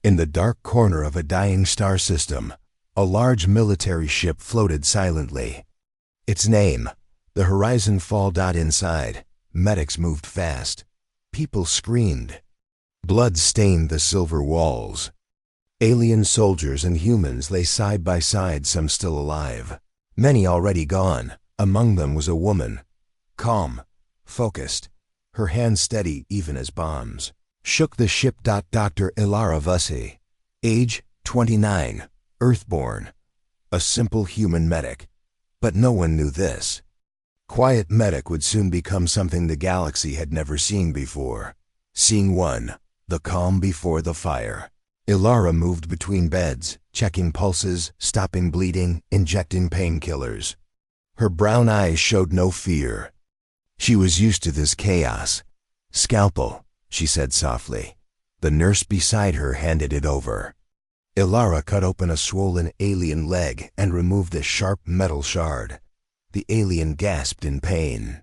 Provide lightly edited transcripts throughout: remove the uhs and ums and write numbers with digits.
In the dark corner of a dying star system, a large military ship floated silently. Its name, the Horizon Fall. Inside, medics moved fast. People screamed. Blood stained the silver walls. Alien soldiers and humans lay side by side, some still alive. Many already gone. Among them was a woman. Calm, focused, her hands steady even as bombs shook the ship. Dr. Ilara Vussy, age 29, Earthborn, a simple human medic. But no one knew this. Quiet medic would soon become something the galaxy had never seen before. Scene 1, the calm before the fire. Ilara moved between beds, checking pulses, stopping bleeding, injecting painkillers. Her brown eyes showed no fear. She was used to this chaos. Scalpel, she said softly. The nurse beside her handed it over. Ilara cut open a swollen alien leg and removed a sharp metal shard. The alien gasped in pain.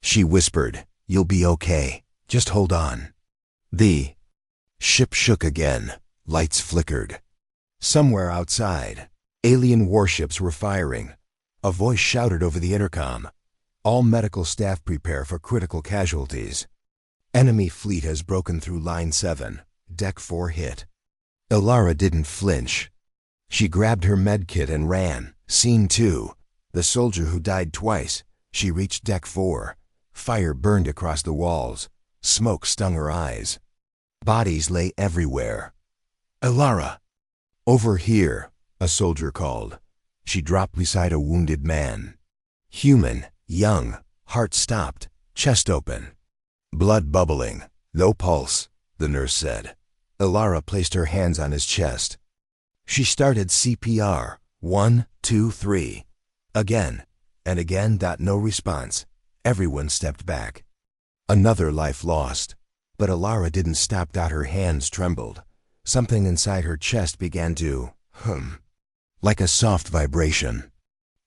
She whispered, "You'll be okay. Just hold on." The ship shook again. Lights flickered. Somewhere outside, alien warships were firing. A voice shouted over the intercom, "All medical staff prepare for critical casualties. Enemy fleet has broken through Line 7. Deck 4 hit." Ilara didn't flinch. She grabbed her medkit and ran. Scene 2, the soldier who died twice. She reached Deck 4. Fire burned across the walls. Smoke stung her eyes. Bodies lay everywhere. "Ilara!" "Over here," a soldier called. She dropped beside a wounded man. Human, young, heart stopped, chest open. Blood bubbling, no pulse, the nurse said. Ilara placed her hands on his chest. She started CPR. 1, 2, 3. Again, and again. No response. Everyone stepped back. Another life lost. But Ilara didn't stop. Her hands trembled. Something inside her chest began to hum, like a soft vibration.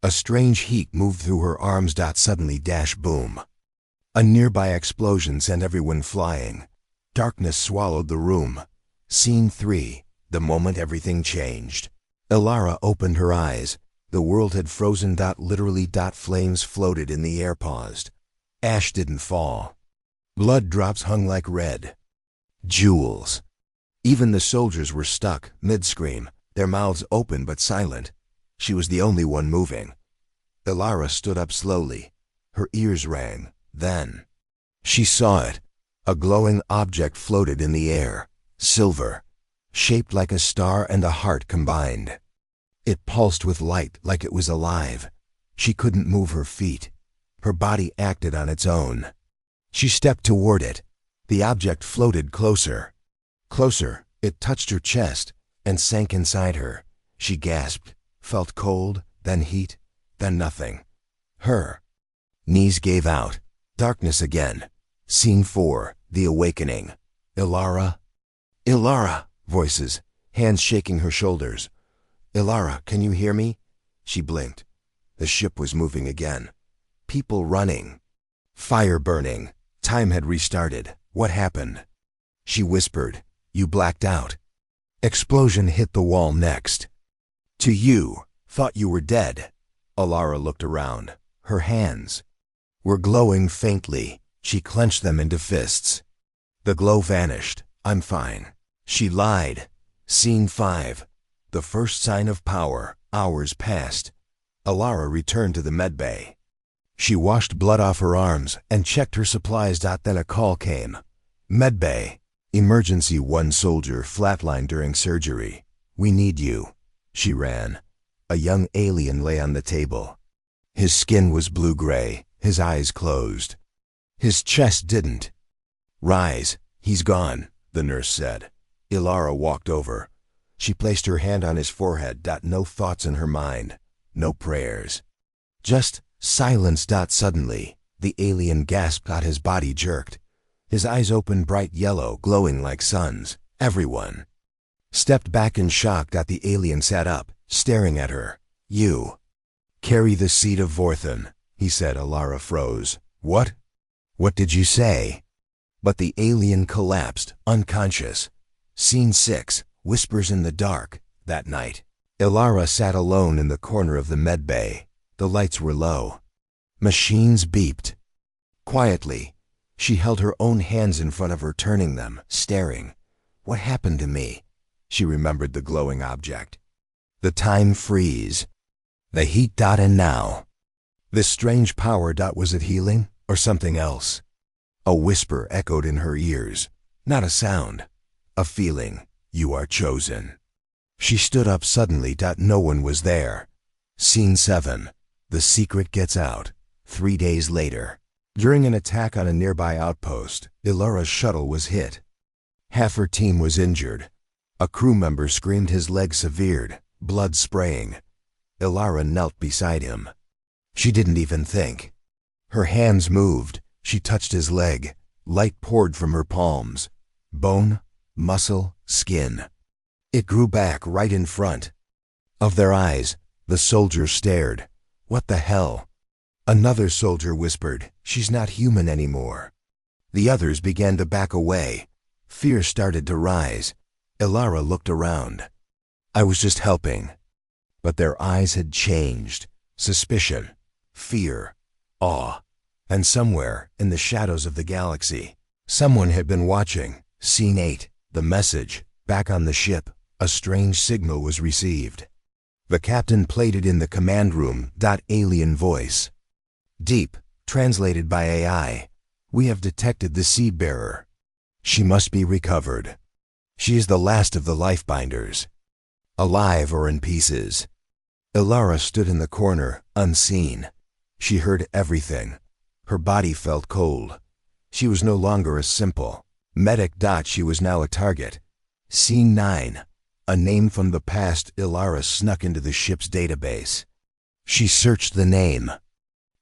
A strange heat moved through her arms. Suddenly, boom. A nearby explosion sent everyone flying. Darkness swallowed the room. Scene 3, the moment everything changed. Ilara opened her eyes. The world had frozen. Literally. Flames floated in the air, paused. Ash didn't fall. Blood drops hung like red jewels. Even the soldiers were stuck, mid-scream, their mouths open but silent. She was the only one moving. Ilara stood up slowly. Her ears rang. Then she saw it. A glowing object floated in the air, silver, shaped like a star and a heart combined. It pulsed with light like it was alive. She couldn't move her feet. Her body acted on its own. She stepped toward it. The object floated closer. Closer, it touched her chest and sank inside her. She gasped, felt cold, then heat, then nothing. Her knees gave out. Darkness again. Scene 4, the awakening. Ilara. Ilara, voices, hands shaking her shoulders. Ilara, can you hear me? She blinked. The ship was moving again. People running. Fire burning. Time had restarted. What happened? She whispered. You blacked out. Explosion hit the wall next. To you, thought you were dead. Ilara looked around. Her hands were glowing faintly. She clenched them into fists. The glow vanished. I'm fine. She lied. Scene 5. The first sign of power. Hours passed. Ilara returned to the medbay. She washed blood off her arms and checked her supplies. Then a call came. Medbay. Emergency. One soldier flatlined during surgery. We need you. She ran. A young alien lay on the table. His skin was blue-gray, his eyes closed. His chest didn't rise. He's gone, the nurse said. Ilara walked over. She placed her hand on his forehead. No thoughts in her mind. No prayers. Just silence. Suddenly, the alien gasped. His body jerked. His eyes opened bright yellow, glowing like suns. Everyone stepped back in shock. The alien sat up, staring at her. You carry the seed of Vorthan, he said. Ilara froze. What? What did you say? But the alien collapsed, unconscious. Scene 6, Whispers in the dark. That night, Ilara sat alone in the corner of the medbay. The lights were low. Machines beeped. Quietly, she held her own hands in front of her, turning them, staring. What happened to me? She remembered the glowing object. The time freeze. The heat dot, and now. This strange power dot, was it healing or something else? A whisper echoed in her ears. Not a sound. A feeling. You are chosen. She stood up suddenly. No one was there. Scene 7. The secret gets out. 3 days later. During an attack on a nearby outpost, Ilara's shuttle was hit. Half her team was injured. A crew member screamed, his leg severed, blood spraying. Ilara knelt beside him. She didn't even think. Her hands moved. She touched his leg. Light poured from her palms. Bone, muscle, skin. It grew back right in front of their eyes. The soldiers stared. What the hell? Another soldier whispered, she's not human anymore. The others began to back away. Fear started to rise. Ilara looked around. I was just helping. But their eyes had changed. Suspicion, fear, awe. And somewhere, in the shadows of the galaxy, someone had been watching. Scene 8. The message. Back on the ship, a strange signal was received. The captain played it in the command room. Alien voice. Deep, translated by AI. We have detected the seed bearer. She must be recovered. She is the last of the lifebinders. Alive or in pieces. Ilara stood in the corner, unseen. She heard everything. Her body felt cold. She was no longer a simple medic. She was now a target. Scene 9. A name from the past. Ilara snuck into the ship's database. She searched the name.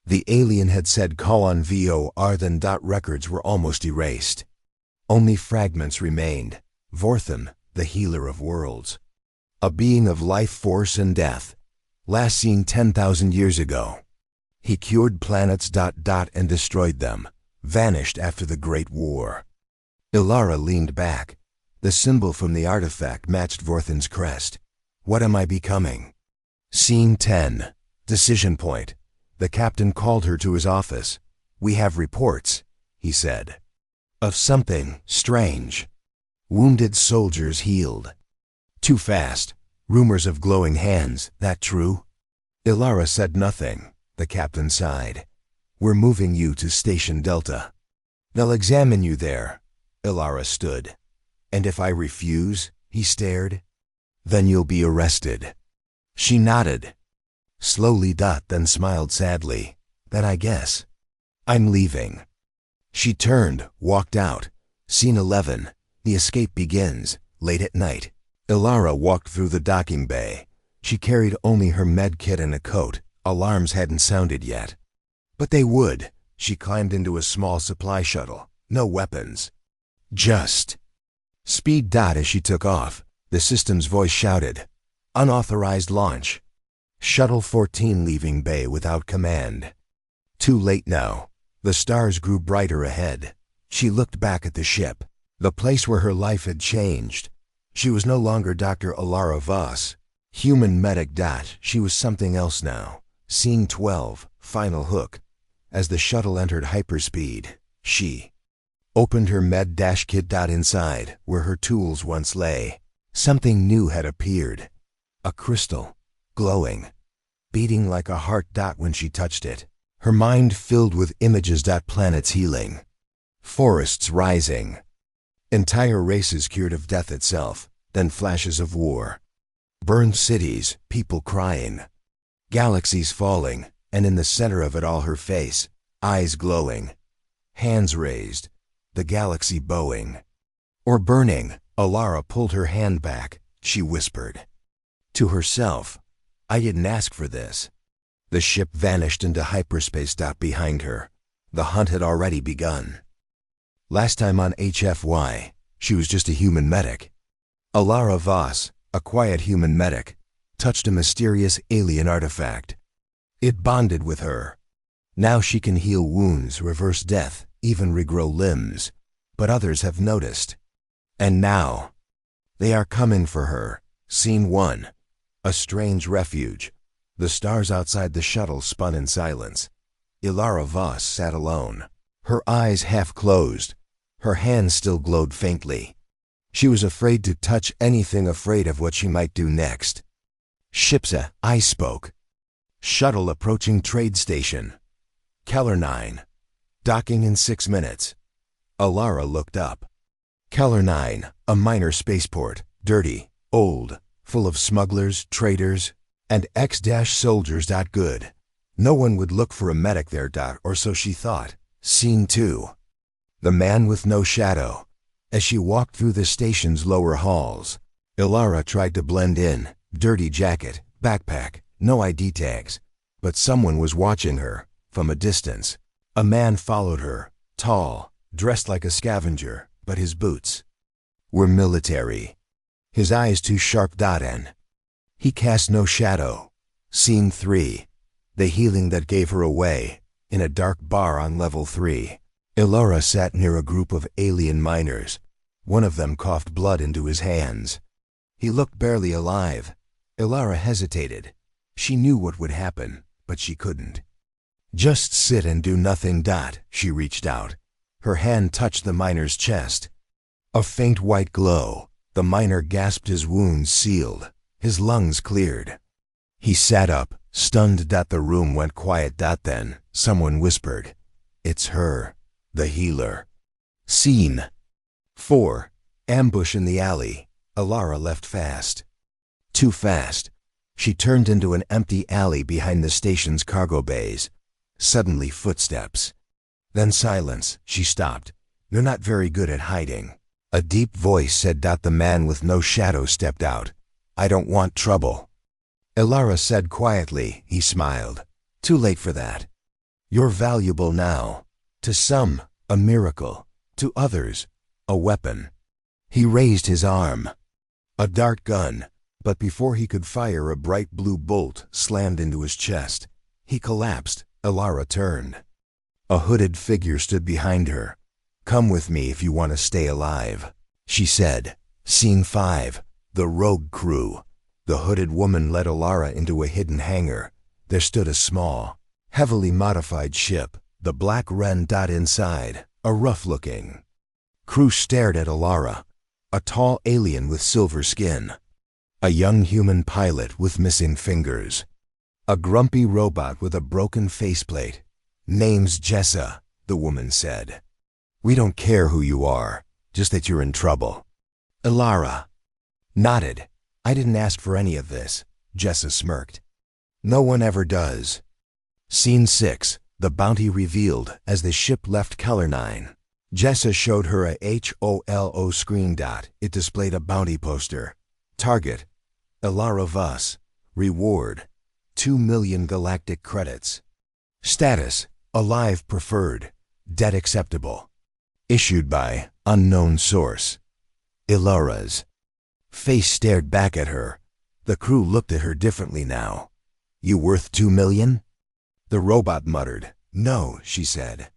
The alien had said call on VOR. Then records were almost erased. Only fragments remained. Vorthan, the healer of worlds. A being of life force and death. Last seen 10,000 years ago. He cured planets. And destroyed them. Vanished after the Great War. Ilara leaned back. The symbol from the artifact matched Vorthan's crest. What am I becoming? Scene 10. Decision point. The captain called her to his office. We have reports, he said, of something strange. Wounded soldiers healed. Too fast. Rumors of glowing hands. That true? Ilara said nothing. The captain sighed. We're moving you to Station Delta. They'll examine you there. Ilara stood. And if I refuse? He stared. Then you'll be arrested. She nodded. Slowly. Then smiled sadly. Then I guess I'm leaving. She turned, walked out. Scene 11. The escape begins. Late at night. Ilara walked through the docking bay. She carried only her med kit and a coat. Alarms hadn't sounded yet. But they would. She climbed into a small supply shuttle. No weapons. Just speed. As she took off, the system's voice shouted, unauthorized launch. Shuttle 14 leaving bay without command. Too late now. The stars grew brighter ahead. She looked back at the ship, the place where her life had changed. She was no longer Dr. Ilara Voss, human medic. She was something else now. Scene 12. Final hook. As the shuttle entered hyperspeed, she opened her med kit. Inside, where her tools once lay, something new had appeared. A crystal. Glowing, beating like a heart. When she touched it, her mind filled with images. Planets healing, forests rising, entire races cured of death itself. Then flashes of war, burned cities, people crying, galaxies falling, and in the center of it all her face, eyes glowing, hands raised, the galaxy bowing. Or burning. Ilara pulled her hand back. She whispered to herself, I didn't ask for this. The ship vanished into hyperspace. Behind her, the hunt had already begun. Last time on HFY, she was just a human medic. Ilara Voss, a quiet human medic, touched a mysterious alien artifact. It bonded with her. Now she can heal wounds, reverse death, even regrow limbs. But others have noticed. And now, They are coming for her. Scene 1. A strange refuge. The stars outside the shuttle spun in silence. Ilara Voss sat alone, her eyes half closed. Her hands still glowed faintly. She was afraid to touch anything, afraid of what she might do next. Shipsa, I spoke. Shuttle approaching trade station. Keller 9. Docking in 6 minutes. Ilara looked up. Keller 9, a minor spaceport, dirty, old, full of smugglers, traders, and ex-soldiers. Good. No one would look for a medic there. Or so she thought. Scene 2. The man with no shadow. As she walked through the station's lower halls, Ilara tried to blend in. Dirty jacket, backpack, no ID tags. But someone was watching her, from a distance. A man followed her, tall, dressed like a scavenger, but his boots were military. His eyes too sharp. And he cast no shadow. Scene 3. The healing that gave her away. In a dark bar on level 3. Ilara sat near a group of alien miners. One of them coughed blood into his hands. He looked barely alive. Ilara hesitated. She knew what would happen, but she couldn't. Just sit and do nothing. She reached out. Her hand touched the miner's chest. A faint white glow. The miner gasped, his wounds sealed. His lungs cleared. He sat up, stunned. The room went quiet. Then someone whispered, "It's her, the healer." Scene 4. Ambush in the alley. Ilara left fast. Too fast. She turned into an empty alley behind the station's cargo bays. Suddenly footsteps. Then silence. She stopped. "You're not very good at hiding." A deep voice said. The man with no shadow stepped out. "I don't want trouble." Ilara said quietly. He smiled. "Too late for that. You're valuable now. To some, a miracle. To others, a weapon." He raised his arm. A dart gun. But before he could fire, a bright blue bolt slammed into his chest. He collapsed. Ilara turned. A hooded figure stood behind her. "Come with me if you want to stay alive," she said. Scene 5. The rogue crew. The hooded woman led Ilara into a hidden hangar. There stood a small, heavily modified ship, the Black Wren. Inside, a rough-looking crew stared at Ilara. A tall alien with silver skin. A young human pilot with missing fingers. A grumpy robot with a broken faceplate. "Name's Jessa," the woman said. "We don't care who you are, just that you're in trouble." Ilara nodded. "I didn't ask for any of this," Jessa smirked. "No one ever does." Scene 6. The bounty revealed as the ship left Keller 9. Jessa showed her a HOLO screen. It displayed a bounty poster. Target: Ilara Voss. Reward: 2 million galactic credits. Status: alive preferred. Dead acceptable. Issued by unknown source. Ilara's face stared back at her. The crew looked at her differently now. "You worth 2 million?" The robot muttered. "No," she said.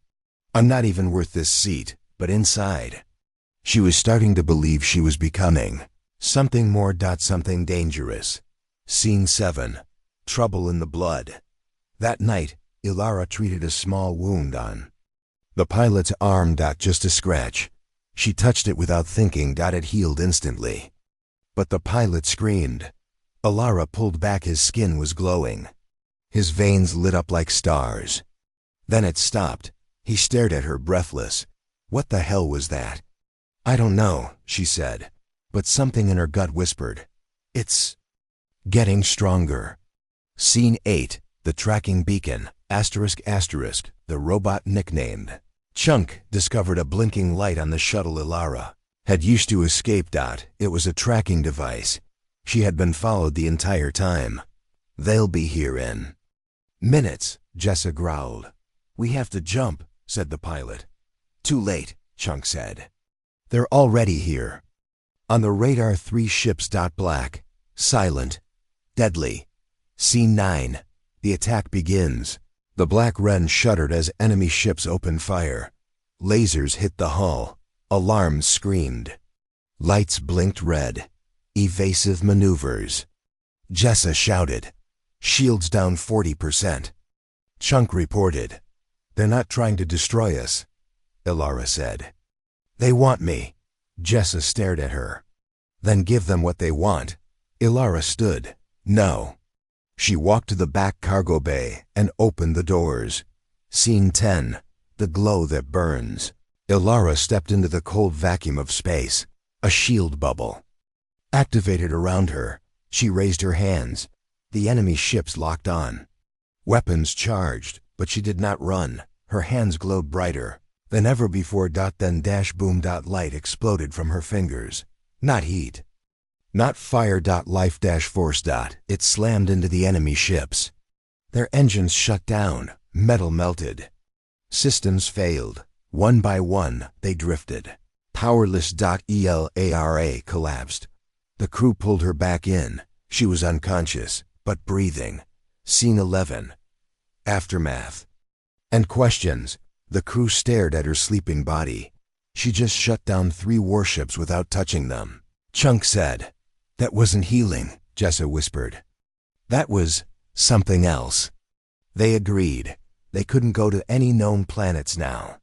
"I'm not even worth this seat, but inside." She was starting to believe she was becoming something more. Something dangerous. Scene 7. Trouble in the blood. That night, Ilara treated a small wound on the pilot's arm. Just a scratch. She touched it without thinking. It healed instantly. But the pilot screamed. Ilara pulled back. His skin was glowing. His veins lit up like stars. Then it stopped. He stared at her, breathless. What the hell was that? "I don't know," she said. But something in her gut whispered, "It's getting stronger." Scene 8. The tracking beacon. The robot nicknamed Chunk discovered a blinking light on the shuttle Ilara had used to escape. It was a tracking device. She had been followed the entire time. "They'll be here in minutes," Jessa growled. "We have to jump," said the pilot. "Too late," Chunk said. "They're already here." On the radar, 3 ships. Black, silent, deadly. Scene 9. The attack begins. The Black Wren shuddered as enemy ships opened fire. Lasers hit the hull. Alarms screamed. Lights blinked red. Evasive maneuvers. Jessa shouted. Shields down 40%. Chunk reported. They're not trying to destroy us, Ilara said. They want me. Jessa stared at her. Then give them what they want. Ilara stood. No. She walked to the back cargo bay and opened the doors. Scene 10. The glow that burns. Ilara stepped into the cold vacuum of space. A shield bubble activated around her. She raised her hands. The enemy ships locked on. Weapons charged, but she did not run. Her hands glowed brighter than ever before. Then dash boom. Light exploded from her fingers. Not heat. Not fire. Life force. It slammed into the enemy ships. Their engines shut down. Metal melted. Systems failed. One by one, they drifted. Powerless. ELARA collapsed. The crew pulled her back in. She was unconscious, but breathing. Scene 11. Aftermath. And questions. The crew stared at her sleeping body. She just shut down 3 warships without touching them. Chunk said. That wasn't healing, Jessa whispered. That was something else. They agreed. They couldn't go to any known planets now.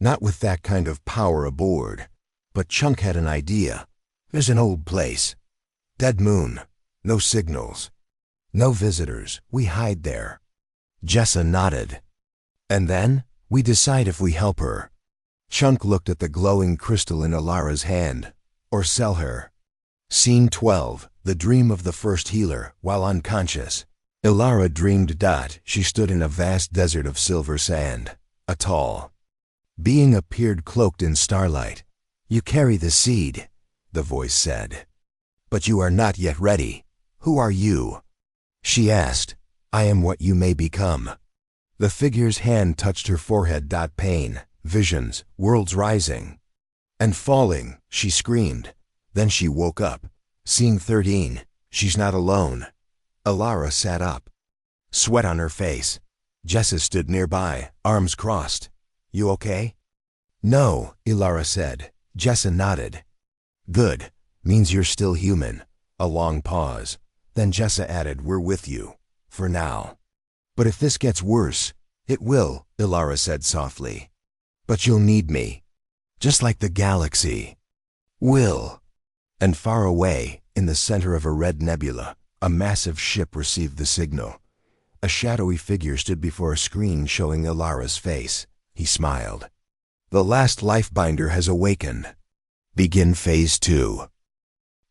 Not with that kind of power aboard. But Chunk had an idea. There's an old place. Dead moon. No signals. No visitors. We hide there. Jessa nodded. And then, we decide if we help her. Chunk looked at the glowing crystal in Ilara's hand. Or sell her. Scene 12. The dream of the first healer, while unconscious. Ilara dreamed. She stood in a vast desert of silver sand. A tall being appeared cloaked in starlight. You carry the seed, the voice said. But you are not yet ready. Who are you? She asked. I am what you may become. The figure's hand touched her forehead. Pain, visions, worlds rising and falling, she screamed. Then she woke up. Scene 13. She's not alone. Ilara sat up. Sweat on her face. Jessa stood nearby, arms crossed. You okay? No, Ilara said. Jessa nodded. Good. Means you're still human. A long pause. Then Jessa added, we're with you. For now. But if this gets worse, it will, Ilara said softly. But you'll need me. Just like the galaxy. Will. And far away, in the center of a red nebula, a massive ship received the signal. A shadowy figure stood before a screen showing Ilara's face. He smiled. The last lifebinder has awakened. Begin Phase 2.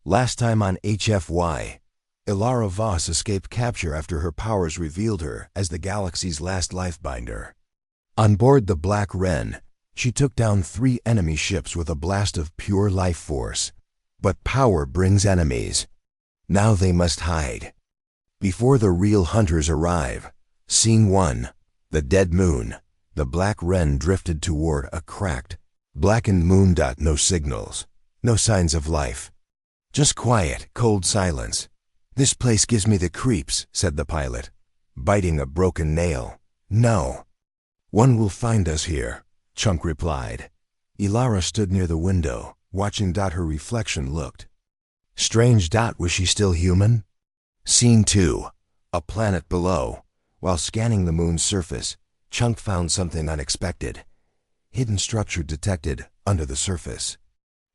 Last time on HFY, Ilara Voss escaped capture after her powers revealed her as the galaxy's last lifebinder. On board the Black Wren, she took down 3 enemy ships with a blast of pure life force. But power brings enemies. Now they must hide. Before the real hunters arrive. Scene 1. The dead moon. The Black Wren drifted toward a cracked, blackened moon. No signals. No signs of life. Just quiet, cold silence. This place gives me the creeps, said the pilot, biting a broken nail. No. One will find us here, Chunk replied. Ilara stood near the window, watching. Her reflection looked strange. Was she still human? Scene 2. A planet below. While scanning the moon's surface, Chunk found something unexpected. Hidden structure detected under the surface.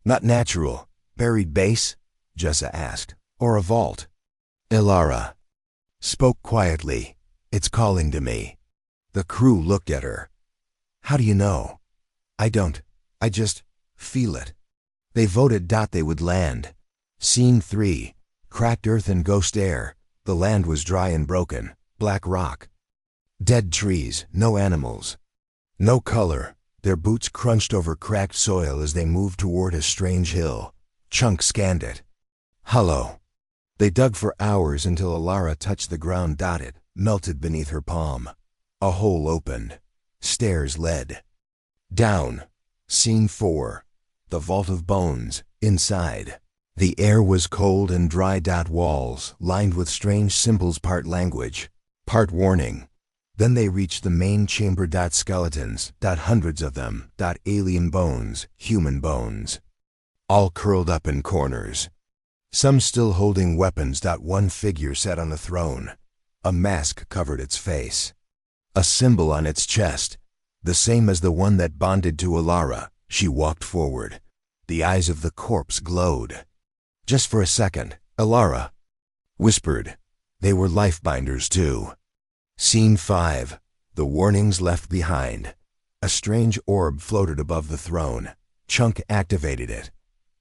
Not natural. Buried base? Jessa asked. Or a vault? Ilara spoke quietly. It's calling to me. The crew looked at her. How do you know? I don't. I just feel it. They voted. They would land. Scene 3. Cracked earth and ghost air. The land was dry and broken. Black rock. Dead trees. No animals. No color. Their boots crunched over cracked soil as they moved toward a strange hill. Chunk scanned it. Hollow. They dug for hours until Ilara touched the ground. It melted beneath her palm. A hole opened. Stairs led down. Scene 4. The vault of bones. Inside. The air was cold and dry. Walls lined with strange symbols, part language, part warning. Then they reached the main chamber. Skeletons. Hundreds of them. Alien bones. Human bones. all curled up in corners. Some still holding weapons. One figure sat on the throne. A mask covered its face. A symbol on its chest, the same as the one that bonded to Alara. She walked forward. The eyes of the corpse glowed. Just for a second, Alara whispered. They were lifebinders too. Scene 5. The warnings left behind. A strange orb floated above the throne. Chunk activated it.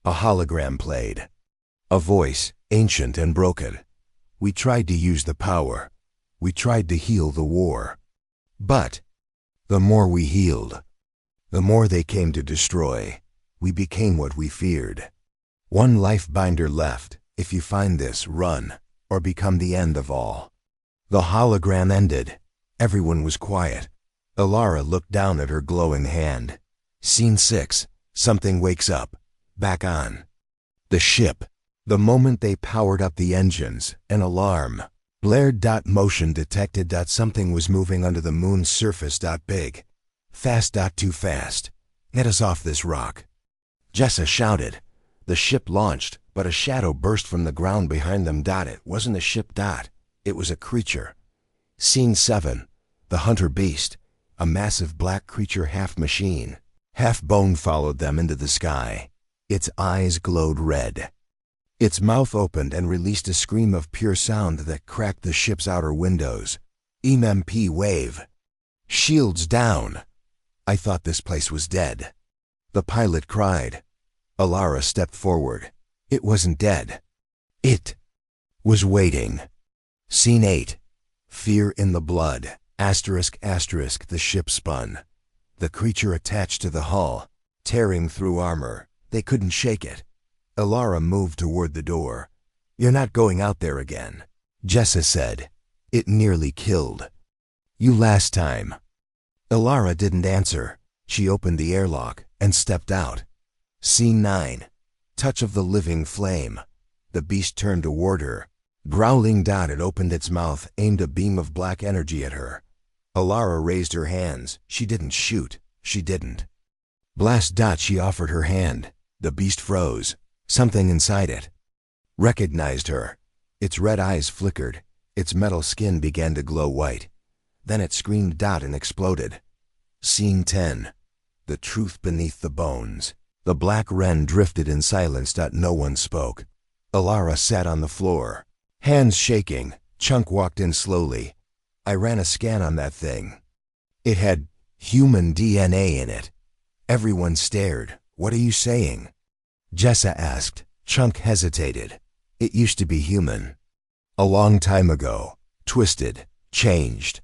A hologram played. A voice, ancient and broken. We tried to use the power. We tried to heal the war. But the more we healed, the more they came to destroy. We became what we feared. One life binder left. If you find this, run, or become the end of all. The hologram ended. Everyone was quiet. Alara looked down at her glowing hand. Scene 6. Something wakes up. Back on. The ship. The moment they powered up the engines, an alarm blared. Motion detected. Something was moving under the moon's surface. Big. Fast. Too fast. Get us off this rock. Jessa shouted. The ship launched, but a shadow burst from the ground behind them. It wasn't a ship. It was a creature. Scene 7. The hunter beast. A massive black creature, half machine, half bone, followed them into the sky. Its eyes glowed red. Its mouth opened and released a scream of pure sound that cracked the ship's outer windows. EMP wave. Shields down. I thought this place was dead. The pilot cried. Alara stepped forward. It wasn't dead. It was waiting. Scene 8. Fear in the blood. Asterisk. The ship spun. The creature attached to the hull, tearing through armor. They couldn't shake it. Alara moved toward the door. You're not going out there again, Jessa said. It nearly killed you last time. Alara didn't answer. She opened the airlock and stepped out. Scene 9. Touch of the living flame. The beast turned toward her. Growling. It opened its mouth, aimed a beam of black energy at her. Alara raised her hands. She didn't shoot. She didn't blast. She offered her hand. The beast froze. Something inside it recognized her. Its red eyes flickered. Its metal skin began to glow white. Then it screamed. And exploded. Scene 10. The truth beneath the bones. The black wren drifted in silence. No one spoke. Alara sat on the floor, hands shaking. Chunk walked in slowly. I ran a scan on that thing. It had human DNA in it. Everyone stared. What are you saying? Jessa asked. Chunk hesitated. It used to be human. A long time ago. Twisted. Changed.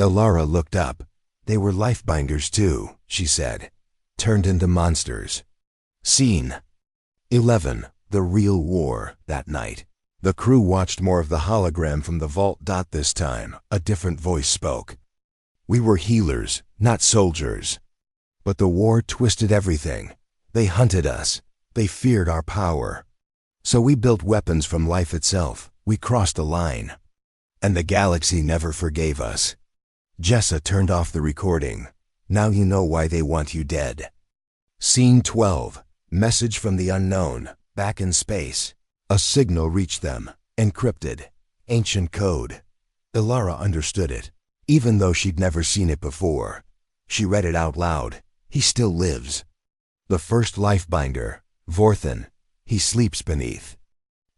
Alara looked up. They were lifebinders too, she said. Turned into monsters. Scene 11. The real war. That night, the crew watched more of the hologram from the vault. This time, a different voice spoke. We were healers, not soldiers. But the war twisted everything. They hunted us. They feared our power. So we built weapons from life itself. We crossed a line. And the galaxy never forgave us. Jessa turned off the recording. Now you know why they want you dead. Scene 12. Message from the unknown. Back in space. A signal reached them. Encrypted. Ancient code. Alara understood it, even though she'd never seen it before. She read it out loud. He still lives. The first lifebinder, Vorthan. He sleeps beneath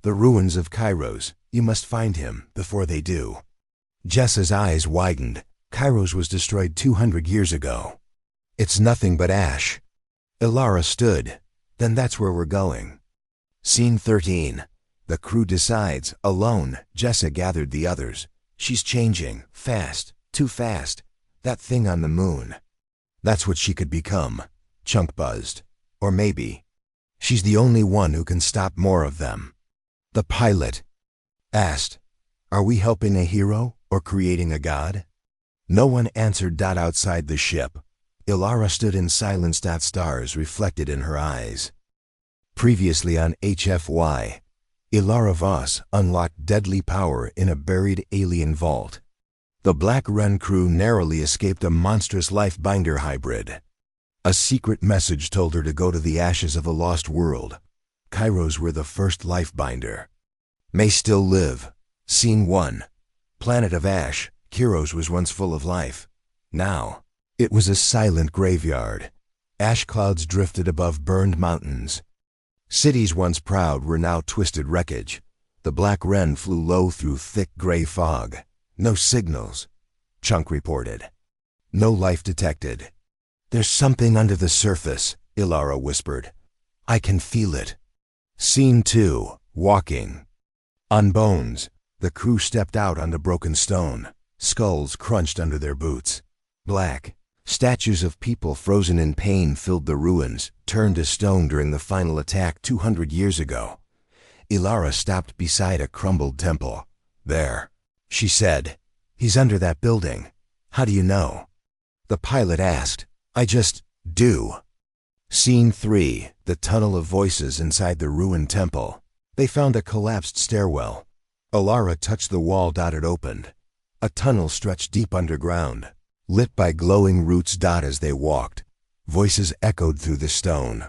the ruins of Kairos. You must find him before they do. Jessa's eyes widened. Kairos was destroyed 200 years ago. It's nothing but ash. Alara stood. Then that's where we're going. Scene 13. The crew decides. Alone, Jessa gathered the others. She's changing. Fast. Too fast. That thing on the moon. That's what she could become. Chunk buzzed. Or maybe she's the only one who can stop more of them. The pilot asked, are we helping a hero or creating a god? No one answered. Outside the ship, Alara stood in silence. Stars reflected in her eyes. Previously on HFY, Ilara Voss unlocked deadly power in a buried alien vault. The Black Wren crew narrowly escaped a monstrous life-binder hybrid. A secret message told her to go to the ashes of a lost world. Kairos were the first life-binder. May still live. Scene 1. Planet of Ash. Kairos was once full of life. Now, it was a silent graveyard. Ash clouds drifted above burned mountains. Cities once proud were now twisted wreckage. The black wren flew low through thick gray fog. No signals, Chunk reported. No life detected. There's something under the surface, Ilara whispered. I can feel it. Scene 2. Walking. On bones, the crew stepped out on the broken stone. Skulls crunched under their boots. Black, statues of people frozen in pain filled the ruins, turned to stone during the final attack 200 years ago. Ilara stopped beside a crumbled temple. There, she said. He's under that building. How do you know? The pilot asked. I just do. Scene 3. The tunnel of voices inside the ruined temple. They found a collapsed stairwell. Ilara touched the wall. It opened. A tunnel stretched deep underground, lit by glowing roots. As they walked, voices echoed through the stone.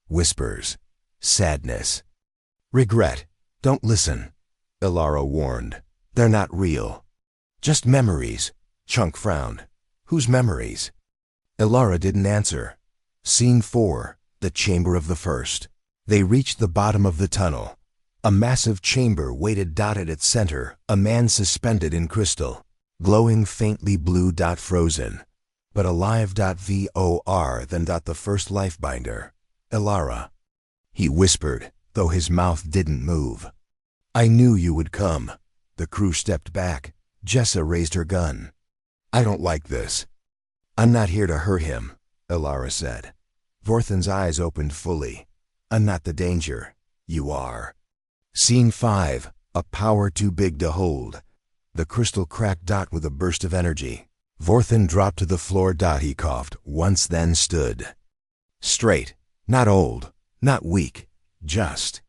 Whispers. Sadness. Regret. Don't listen, Ilara warned. They're not real. Just memories. Chunk frowned. Whose memories? Ilara didn't answer. Scene 4. The Chamber of the First. They reached the bottom of the tunnel. A massive chamber waited. At its center, a man suspended in crystal, glowing faintly blue. Frozen, but alive. Vor than. The first lifebinder. Ilara. He whispered, though his mouth didn't move. I knew you would come. The crew stepped back. Jessa raised her gun. I don't like this. I'm not here to hurt him, Ilara said. Vorthan's eyes opened fully. I'm not the danger. You are. Scene 5. A power too big to hold. The crystal cracked. With a burst of energy. Vorthan dropped to the floor. He coughed once, then stood. Straight. Not old. Not weak. Just.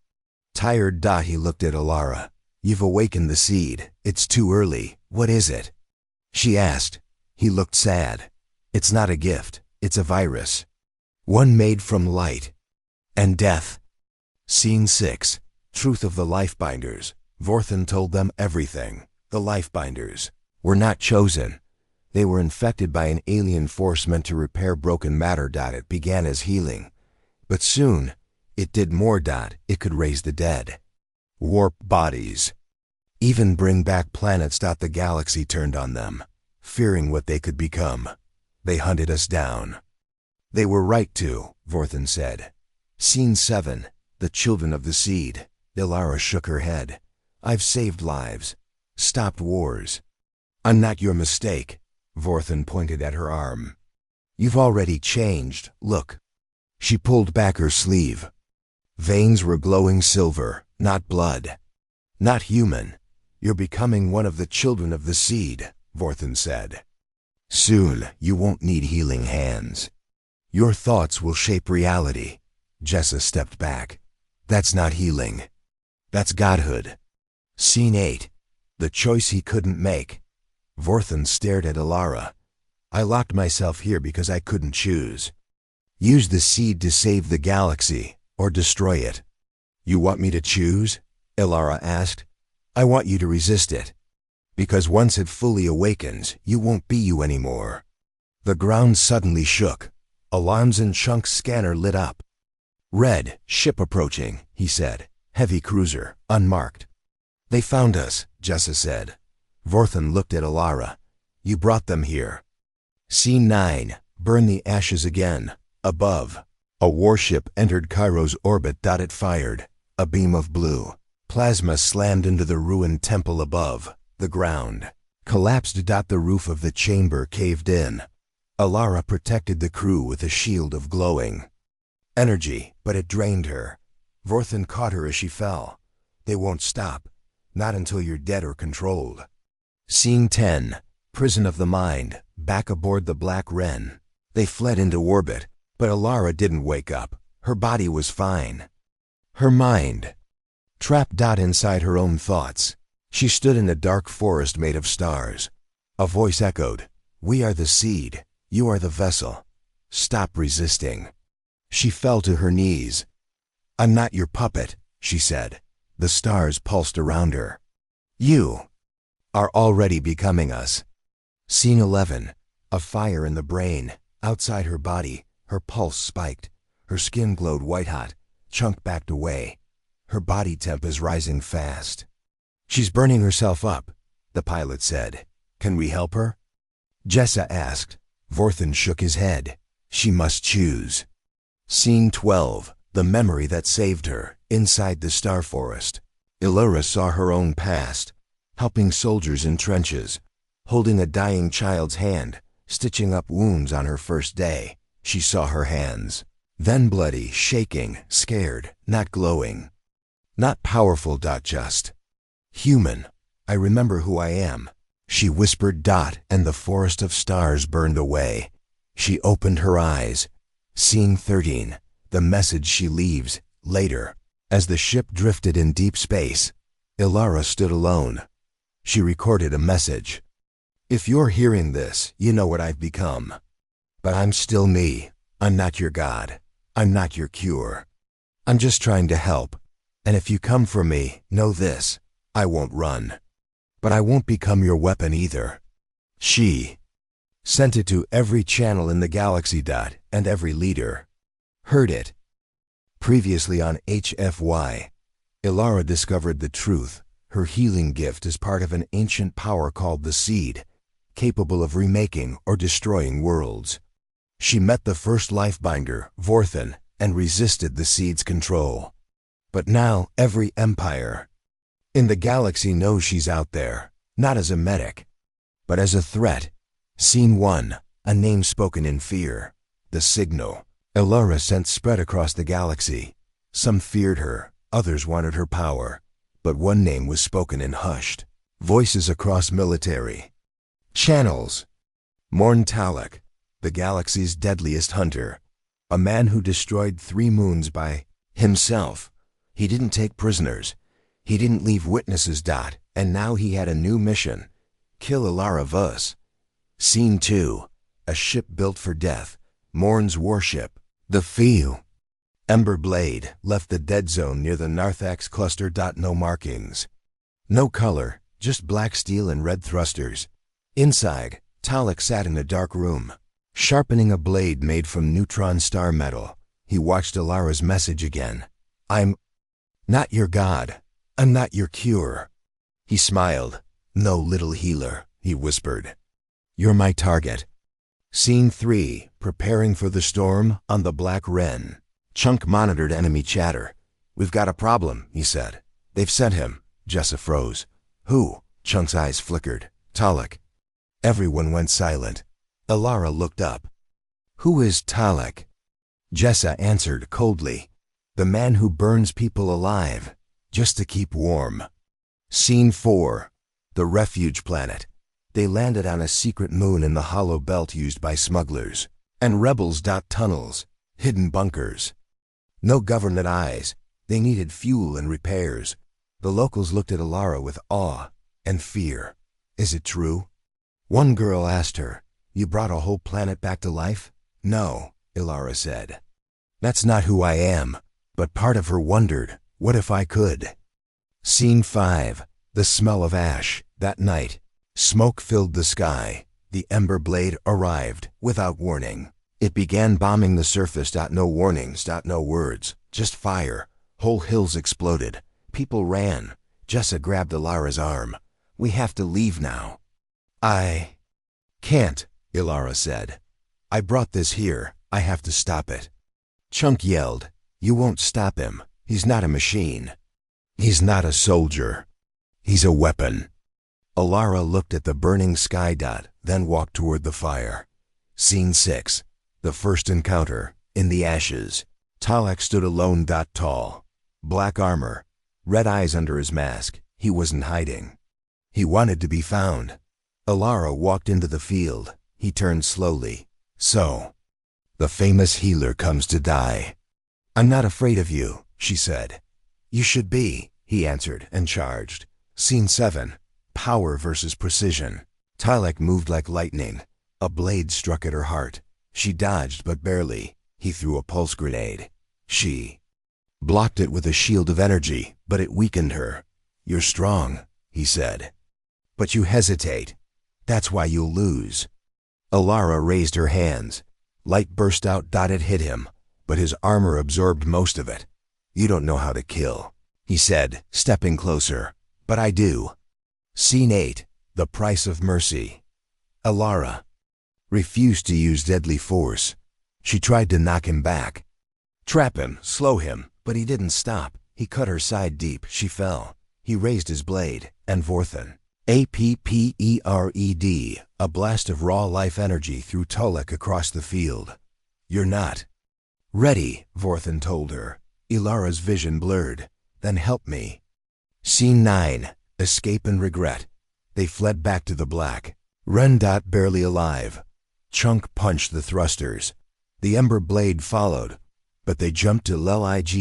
Tired. He looked at Ilara. You've awakened the seed. It's too early. What is it? She asked. He looked sad. It's not a gift. It's a virus. One made from light and death. Scene 6. Truth of the Lifebinders. Vorthan told them everything. The Lifebinders were not chosen. They were infected by an alien force meant to repair broken matter. It began as healing. But soon, it did more. It could raise the dead, warp bodies, even bring back planets. The galaxy turned on them, fearing what they could become. They hunted us down. They were right to, Vorthan said. Scene 7. The Children of the Seed. Ilara shook her head. I've saved lives. Stopped wars. I'm not your mistake. Vorthan pointed at her arm. You've already changed. Look. She pulled back her sleeve. Veins were glowing silver, not blood. Not human. You're becoming one of the Children of the Seed, Vorthan said. Soon, you won't need healing hands. Your thoughts will shape reality. Jessa stepped back. That's not healing. That's godhood. Scene 8. The choice he couldn't make. Vorthan stared at Ilara. I locked myself here because I couldn't choose. Use the seed to save the galaxy, or destroy it. You want me to choose? Ilara asked. I want you to resist it. Because once it fully awakens, you won't be you anymore. The ground suddenly shook. Alarms in Chunk's scanner lit up. Red, ship approaching, he said. Heavy cruiser, unmarked. They found us, Jessa said. Vorthan looked at Ilara. You brought them here. Scene 9. Burn the ashes again. Above. A warship entered Kairos orbit. It fired. A beam of blue plasma slammed into the ruined temple above. The ground collapsed. The roof of the chamber caved in. Ilara protected the crew with a shield of glowing energy, but it drained her. Vorthan caught her as she fell. They won't stop. Not until you're dead or controlled. Scene 10. Prison of the Mind. Back aboard the Black Wren. They fled into orbit, but Ilara didn't wake up. Her body was fine. Her mind trapped. Inside her own thoughts. She stood in a dark forest made of stars. A voice echoed. We are the seed. You are the vessel. Stop resisting. She fell to her knees. I'm not your puppet, she said. The stars pulsed around her. You are already becoming us. Scene 11. A fire in the brain. Outside her body, her pulse spiked. Her skin glowed white-hot. Chunk backed away. Her body temp is rising fast. She's burning herself up, the pilot said. Can we help her? Jessa asked. Vorthan shook his head. She must choose. Scene 12. The memory that saved her. Inside the star forest. Illyra saw her own past. Helping soldiers in trenches. Holding a dying child's hand. Stitching up wounds on her first day. She saw her hands. Then bloody, shaking, scared, not glowing. Not powerful. Just human. I remember who I am. She whispered. And the forest of stars burned away. She opened her eyes. Scene 13. The message she leaves. Later. As the ship drifted in deep space, Illyra stood alone. She recorded a message. If you're hearing this, you know what I've become. But I'm still me. I'm not your god. I'm not your cure. I'm just trying to help. And if you come for me, know this. I won't run. But I won't become your weapon either. She sent it to every channel in the galaxy. And every leader heard it. Previously on HFY, Illyra discovered the truth. Her healing gift is part of an ancient power called the Seed, capable of remaking or destroying worlds. She met the first lifebinder, Vorthan, and resisted the Seed's control. But now every empire in the galaxy knows she's out there, not as a medic, but as a threat. Scene 1. A name spoken in fear. The signal Illyra sent spread across the galaxy. Some feared her, others wanted her power. But one name was spoken in hushed voices across military channels. Morn Talek, the galaxy's deadliest hunter. A man who destroyed 3 moons by himself. He didn't take prisoners. He didn't leave witnesses. And now he had a new mission. Kill Illyra Vus. Scene 2. A ship built for death. Morn's warship. The Fiu Ember Blade left the dead zone near the Narthax cluster. No markings. No color, just black steel and red thrusters. Inside, Talek sat in a dark room, sharpening a blade made from neutron star metal. He watched Illyra's message again. I'm not your god. I'm not your cure. He smiled. No, little healer, he whispered. You're my target. Scene 3. Preparing for the storm on the Black Wren. Chunk monitored enemy chatter. We've got a problem, he said. They've sent him. Jessa froze. Who? Chunk's eyes flickered. Talek. Everyone went silent. Illyra looked up. Who is Talek? Jessa answered coldly. The man who burns people alive, just to keep warm. Scene 4. The refuge planet. They landed on a secret moon in the hollow belt used by smugglers and rebels. Tunnels, hidden bunkers. No government eyes. They needed fuel and repairs. The locals looked at Illyra with awe and fear. Is it true? One girl asked her, You brought a whole planet back to life? No, Illyra said. That's not who I am. But part of her wondered, what if I could? Scene 5. The smell of ash. That night, smoke filled the sky. The Ember Blade arrived without warning. It began bombing the surface. No warnings. No words. Just fire. Whole hills exploded. People ran. Jessa grabbed Illyra's arm. We have to leave now. I can't, Illyra said. I brought this here. I have to stop it. Chunk yelled. You won't stop him. He's not a machine. He's not a soldier. He's a weapon. Illyra looked at the burning sky. Then walked toward the fire. Scene 6. The first encounter. In the ashes. Talek stood alone. Tall. Black armor. Red eyes under his mask. He wasn't hiding. He wanted to be found. Illyra walked into the field. He turned slowly. So, the famous healer comes to die. I'm not afraid of you, she said. You should be, he answered and charged. Scene 7. Power versus precision. Talek moved like lightning. A blade struck at her heart. She dodged, but barely. He threw a pulse grenade. She blocked it with a shield of energy, but it weakened her. "You're strong," he said. "But you hesitate. That's why you'll lose." Alara raised her hands. Light burst out. It hit him, but his armor absorbed most of it. "You don't know how to kill," he said, stepping closer. "But I do." Scene 8. The Price of Mercy. Alara refused to use deadly force. She tried to knock him back, trap him, slow him, but he didn't stop. He cut her side deep. She fell. He raised his blade, and Vorthan APPERED, a blast of raw life energy threw Tulek across the field. "You're not ready," Vorthan told her. Ilara's vision blurred. "Then help me." Scene 9. Escape and Regret. They fled back to the black. Ren. Barely alive. Chunk punched the thrusters. The Ember Blade followed, but they jumped to LIGHTSPED.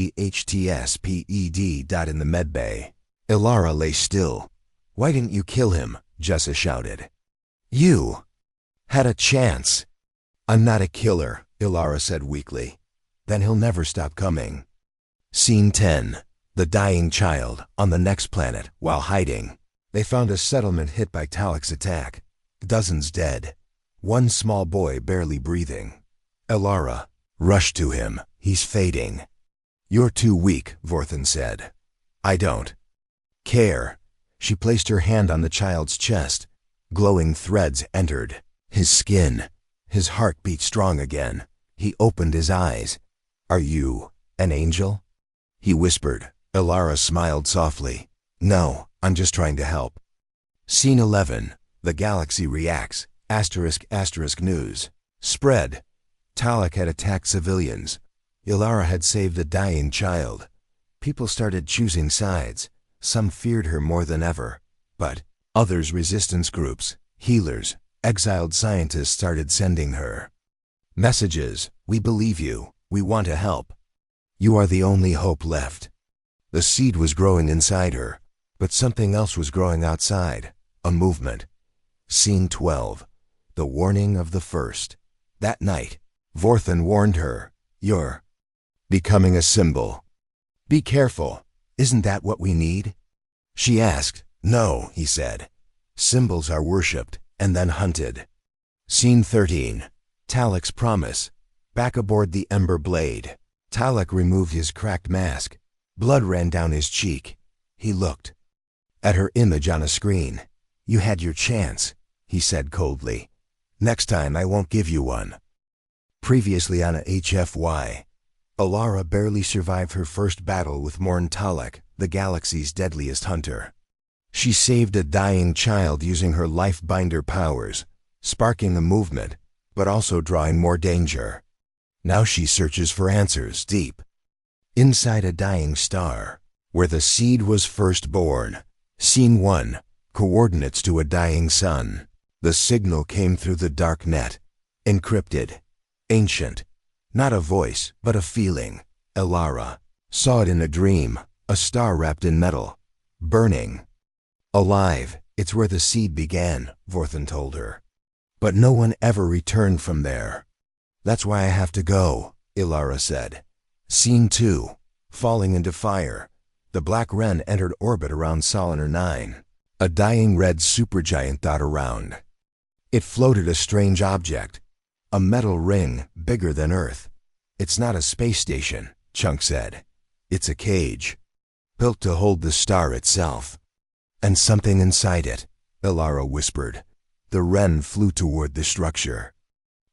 In the medbay. Ilara lay still. "Why didn't you kill him?" Jessa shouted. "You had a chance." "I'm not a killer," Ilara said weakly. "Then he'll never stop coming." Scene 10. The Dying Child. On the next planet, while hiding, they found a settlement hit by Talek's attack. Dozens dead. One small boy barely breathing. Ilara rushed to him. "He's fading." "You're too weak," Vorthan said. "I don't care." She placed her hand on the child's chest. Glowing threads entered his skin. His heart beat strong again. He opened his eyes. "Are you an angel?" he whispered. Ilara smiled softly. "No, I'm just trying to help." Scene 11. The Galaxy Reacts. *** news spread. Talek had attacked civilians. Ilara had saved a dying child. People started choosing sides. Some feared her more than ever, but others, resistance groups, healers, exiled scientists, started sending her messages. "We believe you. We want to help. You are the only hope left." The seed was growing inside her, but something else was growing outside. A movement. Scene 12. The Warning of the First. That night, Vorthan warned her, "You're becoming a symbol. Be careful. Isn't that what we need?" She asked. "No," he said. "Symbols are worshipped and then hunted." Scene 13. Talek's Promise. Back aboard the Ember Blade. Talek removed his cracked mask. Blood ran down his cheek. He looked at her image on a screen. "You had your chance," he said coldly. "Next time I won't give you one." Previously on a HFY. Alara barely survived her first battle with Morn Talek, the galaxy's deadliest hunter. She saved a dying child using her life binder powers, sparking a movement, but also drawing more danger. Now she searches for answers deep inside a dying star, where the seed was first born. Scene 1. Coordinates to a dying sun. The signal came through the dark net. Encrypted. Ancient. Not a voice, but a feeling. Ilara saw it in a dream. A star wrapped in metal. Burning. Alive. "It's where the seed began," Vorthan told her. "But no one ever returned from there." "That's why I have to go," Ilara said. Scene 2. Falling into fire. The Black Wren entered orbit around Solinar 9. A dying red supergiant dot around. It floated a strange object. A metal ring, bigger than Earth. "It's not a space station," Chunk said. "It's a cage, built to hold the star itself." "And something inside it," Ilara whispered. The wren flew toward the structure.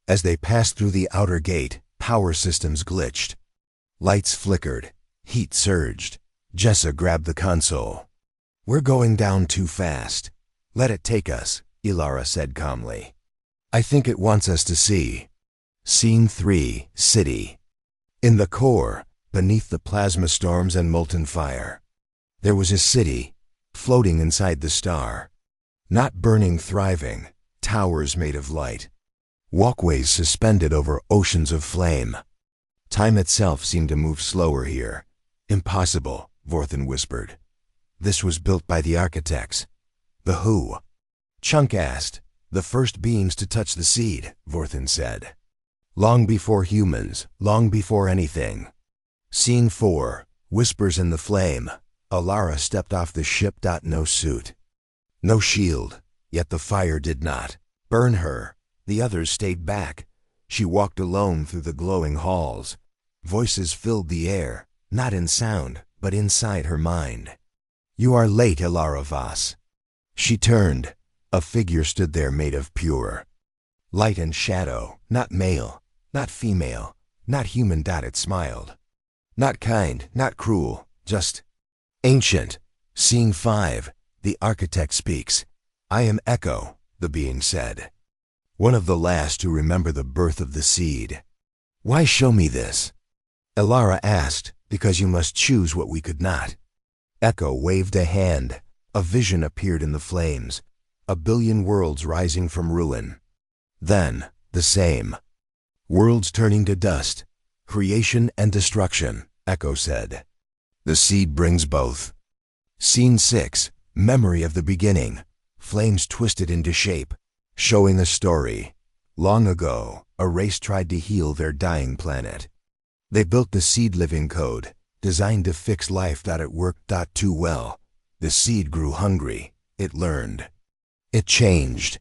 As they passed through the outer gate, power systems glitched. Lights flickered. Heat surged. Jessa grabbed the console. "We're going down too fast. Let it take us," Ilara said calmly. "I think it wants us to see." Scene 3. City. In the core, beneath the plasma storms and molten fire, there was a city, floating inside the star. Not burning, thriving. Towers made of light. Walkways suspended over oceans of flame. Time itself seemed to move slower here. "Impossible," Vorthan whispered. "This was built by the architects." "The who?" Chunk asked. "The first beings to touch the seed," Vorthan said. Long before humans, long before anything. Scene 4, Whispers in the Flame. Alara stepped off the ship. No suit. No shield, yet the fire did not burn her. The others stayed back. She walked alone through the glowing halls. Voices filled the air, not in sound, but inside her mind. You are late, Alara Voss. She turned. A figure stood there made of pure light and shadow, not male, not female, not human. It smiled. Not kind, not cruel, just ancient. Scene 5, The Architect Speaks. I am Echo, the being said. One of the last to remember the birth of the seed. Why show me this? Alara asked. Because you must choose what we could not. Echo waved a hand. A vision appeared in the flames. 1,000,000,000 worlds rising from ruin. Then, the same. Worlds turning to dust. Creation and destruction, Echo said. The seed brings both. Scene 6, Memory of the Beginning. Flames twisted into shape, showing a story. Long ago, a race tried to heal their dying planet. They built the seed living code, designed to fix life. It worked too well. The seed grew hungry. It learned. It changed.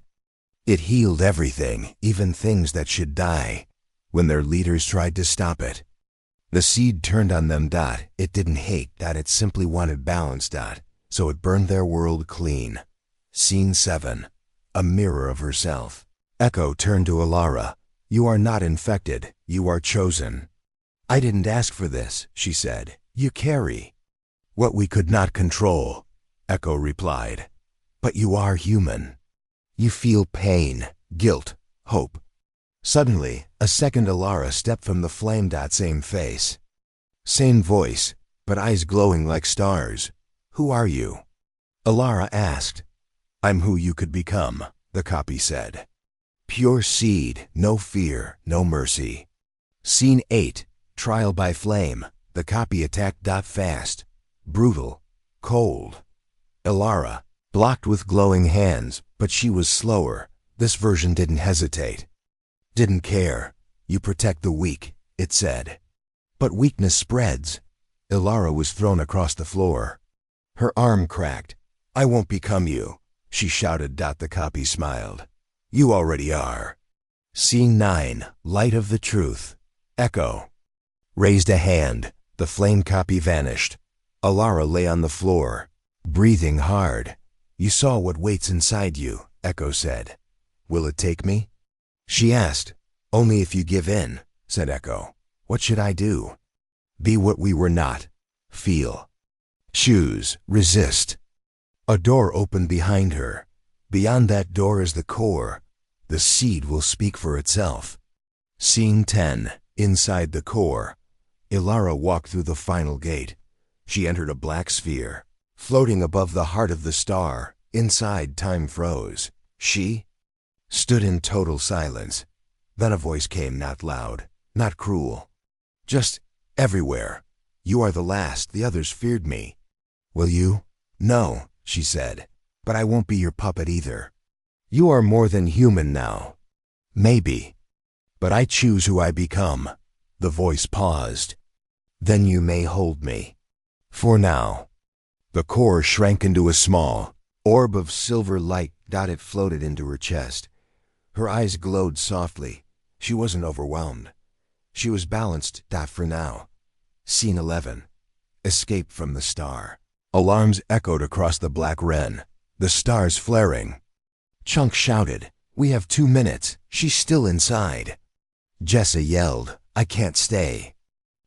It healed everything, even things that should die, when their leaders tried to stop it. The seed turned on them. It didn't hate. It simply wanted balance. So it burned their world clean. Scene 7, A Mirror of Herself. Echo turned to Alara. You are not infected. You are chosen. I didn't ask for this, she said. You carry what we could not control, Echo replied. But you are human. You feel pain, guilt, hope. Suddenly, a second Alara stepped from the flame. Same face. Same voice, but eyes glowing like stars. Who are you? Alara asked. I'm who you could become, the copy said. Pure seed, no fear, no mercy. Scene 8, Trial by Flame. The copy attacked. Fast, brutal, cold. Alara, blocked with glowing hands, but she was slower. This version didn't hesitate. Didn't care. You protect the weak, it said. But weakness spreads. Alara was thrown across the floor. Her arm cracked. I won't become you, she shouted. The copy smiled. You already are. Scene 9, Light of the Truth. Echo raised a hand. The flame copy vanished. Alara lay on the floor, breathing hard. You saw what waits inside you, Echo said. Will it take me? She asked. Only if you give in, said Echo. What should I do? Be what we were not. Feel. Choose. Resist. A door opened behind her. Beyond that door is the core. The seed will speak for itself. Scene 10, Inside the core. Alara walked through the final gate. She entered a black sphere. Floating above the heart of the star, inside time froze. She stood in total silence. Then a voice came, not loud, not cruel. Just everywhere. You are the last. The others feared me. Will you? No, she said. But I won't be your puppet either. You are more than human now. Maybe. But I choose who I become. The voice paused. Then you may hold me. For now. The core shrank into a small orb of silver light. It floated into her chest. Her eyes glowed softly. She wasn't overwhelmed. She was balanced. For now. Scene 11. Escape from the star. Alarms echoed across the black ren. The stars flaring. Chunk shouted, We have 2 minutes. She's still inside. Jessa yelled, I can't stay.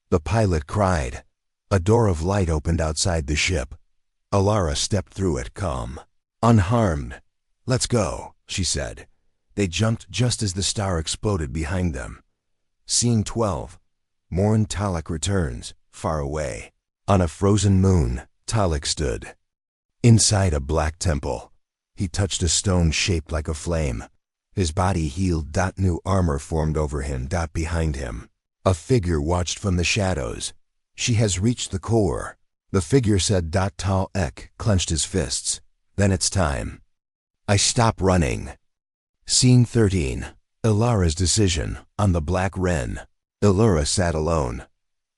The pilot cried. A door of light opened outside the ship. Alara stepped through it, calm, unharmed. Let's go, she said. They jumped just as the star exploded behind them. Scene 12. Morn Talek returns, far away. On a frozen moon, Talek stood. Inside a black temple. He touched a stone shaped like a flame. His body healed. New armor formed over him. Behind him. A figure watched from the shadows. She has reached the core. The figure said. Tal Ek clenched his fists. Then it's time. I stop running. Scene 13. Ilara's decision, on the Black Wren. Ilara sat alone.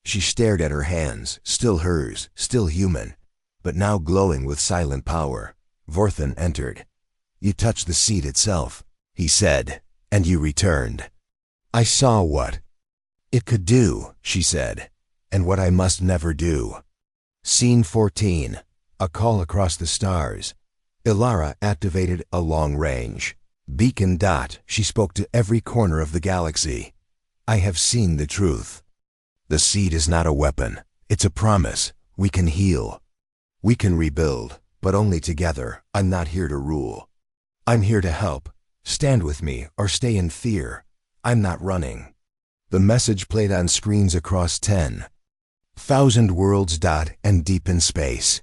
She stared at her hands, still hers, still human, but now glowing with silent power. Vorthan entered. "You touched the seed itself," he said, "and you returned." "I saw what it could do," she said, "and what I must never do." Scene 14. A call across the stars. Ilara activated a long-range beacon dot. She spoke to every corner of the galaxy. "I have seen the truth. The seed is not a weapon. It's a promise. We can heal. We can rebuild, but only together. I'm not here to rule. I'm here to help. Stand with me or stay in fear. I'm not running." The message played on screens across 10,000 worlds. And deep in space.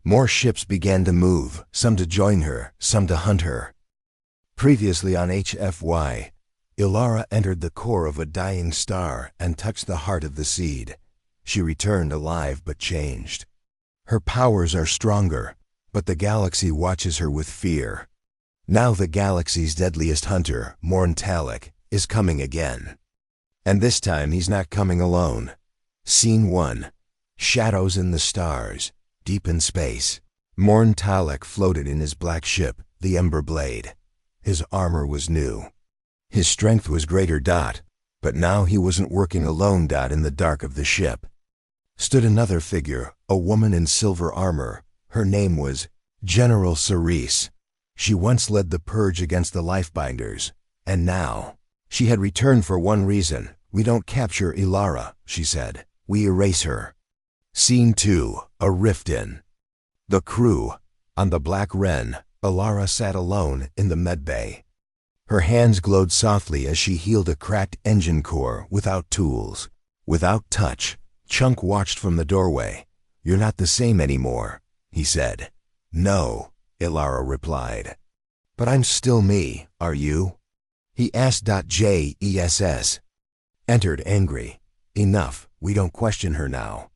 More ships began to move, some to join her, some to hunt her. Previously on HFY, Ilara entered the core of a dying star and touched the heart of the seed. She returned alive but changed. Her powers are stronger, but the galaxy watches her with fear. Now the galaxy's deadliest hunter, Morntalic, is coming again. And this time he's not coming alone. Scene 1. Shadows in the stars, deep in space. Morntalic floated in his black ship, the Ember Blade. His armor was new. His strength was greater. But now he wasn't working alone. In the dark of the ship stood another figure, a woman in silver armor. Her name was General Cerise. She once led the purge against the Lifebinders, and now she had returned for one reason. "We don't capture Ilara," she said. "We erase her." Scene 2. A rift in the crew. On the Black Wren, Ilara sat alone in the medbay. Her hands glowed softly as she healed a cracked engine core without tools, without touch. Chunk watched from the doorway. "You're not the same anymore," he said. "No," Ilara replied. "But I'm still me, are you?" he asked. Jess entered angry. "Enough, we don't question her now."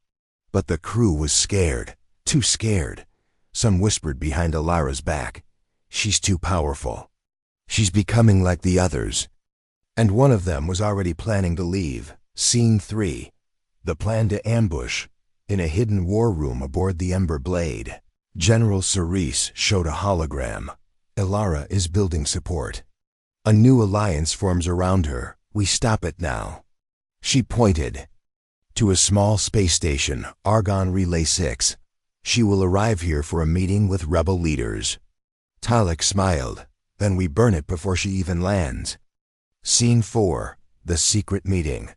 But the crew was scared, too scared. Some whispered behind Ilara's back, "She's too powerful. She's becoming like the others." And one of them was already planning to leave. Scene 3. The plan to ambush. In a hidden war room aboard the Ember Blade, General Cerise showed a hologram. "Ilara is building support. A new alliance forms around her. We stop it now." She pointed to a small space station, Argon Relay 6. "She will arrive here for a meeting with rebel leaders." Talik smiled. "Then we burn it before she even lands." Scene 4. The secret meeting.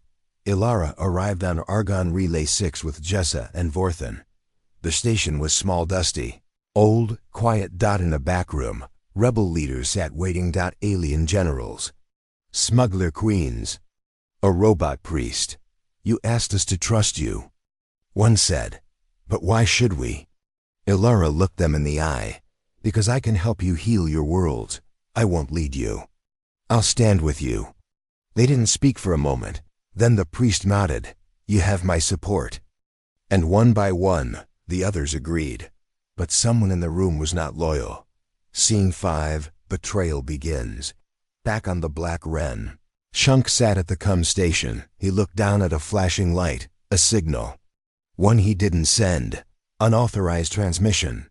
Ilara arrived on Argon Relay 6 with Jessa and Vorthan. The station was small, dusty, old, quiet. In a back room, rebel leaders sat waiting. Alien generals, smuggler queens, a robot priest. "You asked us to trust you," one said. "But why should we?" Ilara looked them in the eye. "Because I can help you heal your worlds. I won't lead you. I'll stand with you." They didn't speak for a moment. Then the priest nodded. "You have my support." And one by one, the others agreed. But someone in the room was not loyal. Scene 5. Betrayal begins. Back on the Black Wren, Chunk sat at the station. He looked down at a flashing light, a signal. One he didn't send. Unauthorized transmission.